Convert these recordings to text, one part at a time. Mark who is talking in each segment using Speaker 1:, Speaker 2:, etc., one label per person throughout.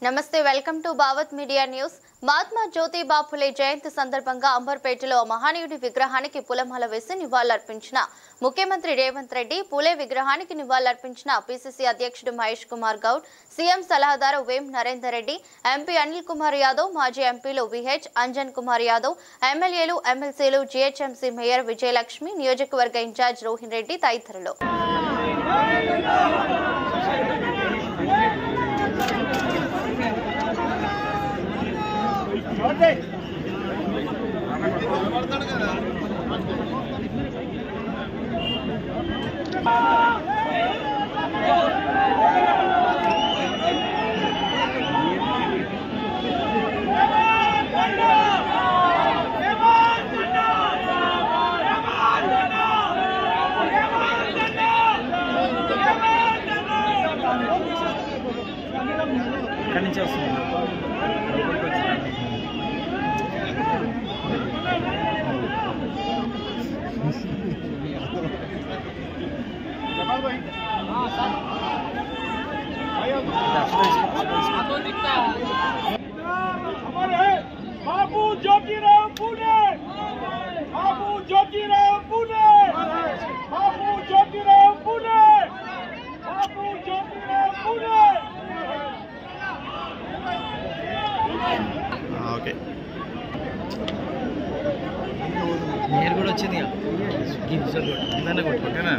Speaker 1: నమస్తే, welcome to Bhavath media news. Mahatma Jyotiba Phule Jayanti సందర్భంగా అంబర్పేటలో మహనీయుడి విగ్రహానికి పూలమాల వేసి నివాళులర్పించిన ముఖ్యమంత్రి రేవంత్ రెడ్డి, పూలే విగ్రహానికి నివాళులర్పించిన పిసిసి అధ్యక్షుడు మహేష్ కుమార్ గౌడ్, సీఎం సలహాదారు వేం నరేందర్ రెడ్డి, ఎంపీ అనిల్ కుమార్ యాదవ్, మాజీ ఎంపీలు విహెచ్ అంజన్ కుమార్ యాదవ్, ఎమ్మెల్యేలు, ఎమ్మెల్సీలు, జీహెచ్ఎంసీ మేయర్ విజయలక్ష్మి, నియోజకవర్గ ఇన్ఛార్జ్ రోహిన్ రెడ్డి తదితరులు.
Speaker 2: बाबू ज्योतिराव फुले, बाबू ज्योतिराव फुले, बाबू ज्योतिराव फुले, बाबू ज्योतिराव फुले.
Speaker 3: ఓకే, నేను కూడా వచ్చింది ఇదన్నా కొట్టుకుంటున్నా.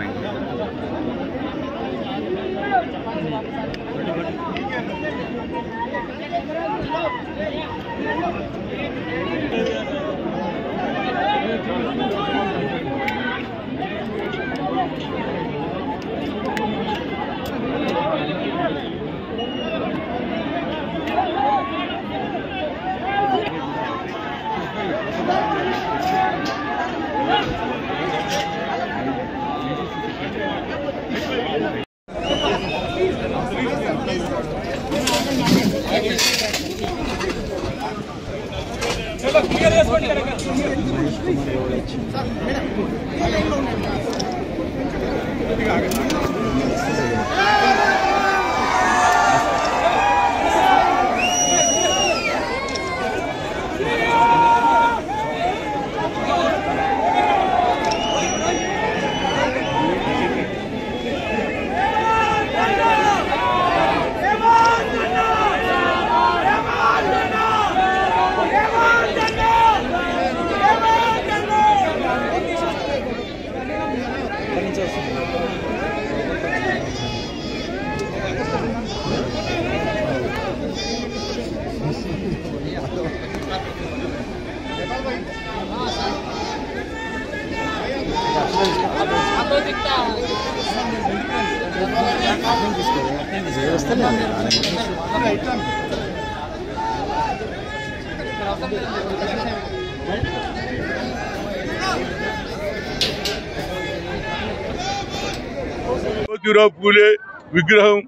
Speaker 4: జ్యోతిరావు పూలే విగ్రహం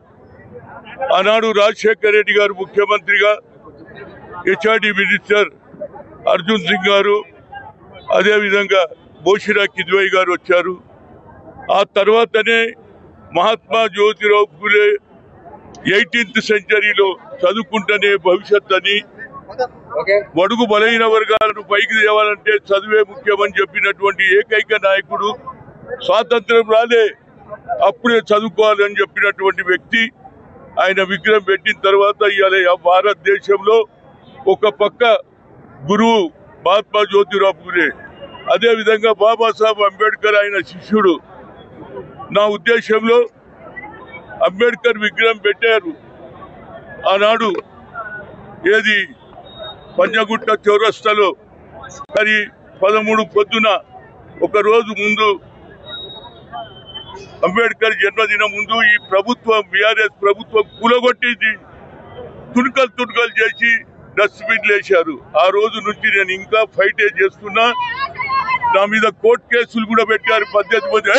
Speaker 4: ఆనాడు రాజశేఖర రెడ్డి గారు ముఖ్యమంత్రిగా, హెచ్ఆర్డి మినిస్టర్ అర్జున్ సింగ్ గారు, అదేవిధంగా బోషిరా కిద్వాయి గారు వచ్చారు. ఆ తర్వాతనే మహాత్మా జ్యోతిరావు పూలే 18th సెంచరీలో చదువుకుంటేనే భవిష్యత్ అని, బడుగు బలహీన వర్గాలను పైకి తేవాలంటే చదువే ముఖ్యమని చెప్పినటువంటి ఏకైక నాయకుడు. స్వాతంత్రం రాలే అప్పుడే చదువుకోవాలని చెప్పినటువంటి వ్యక్తి. ఆయన విగ్రహం పెట్టిన తర్వాత ఇవాళ భారతదేశంలో ఒక పక్క గురువు మహాత్మా జ్యోతిరావు పూలే, అదేవిధంగా బాబాసాహెబ్ అంబేద్కర్ ఆయన శిష్యుడు. నా ఉద్దేశంలో అంబేద్కర్ విగ్రహం పెట్టారు ఆనాడు ఏది పంజగుట్ట చౌరస్తాలో. మరి 13 పొద్దున ఒక రోజు ముందు, అంబేద్కర్ జన్మదినం ముందు ఈ ప్రభుత్వం, బీఆర్ఎస్ ప్రభుత్వం కూలగొట్టింది, తుణుకలు చేసి డస్ట్బిన్లు వేశారు. ఆ రోజు నుంచి నేను ఇంకా ఫైటే చేస్తున్నా. నా మీద కోర్టు కేసులు కూడా పెట్టారు 18 మంది.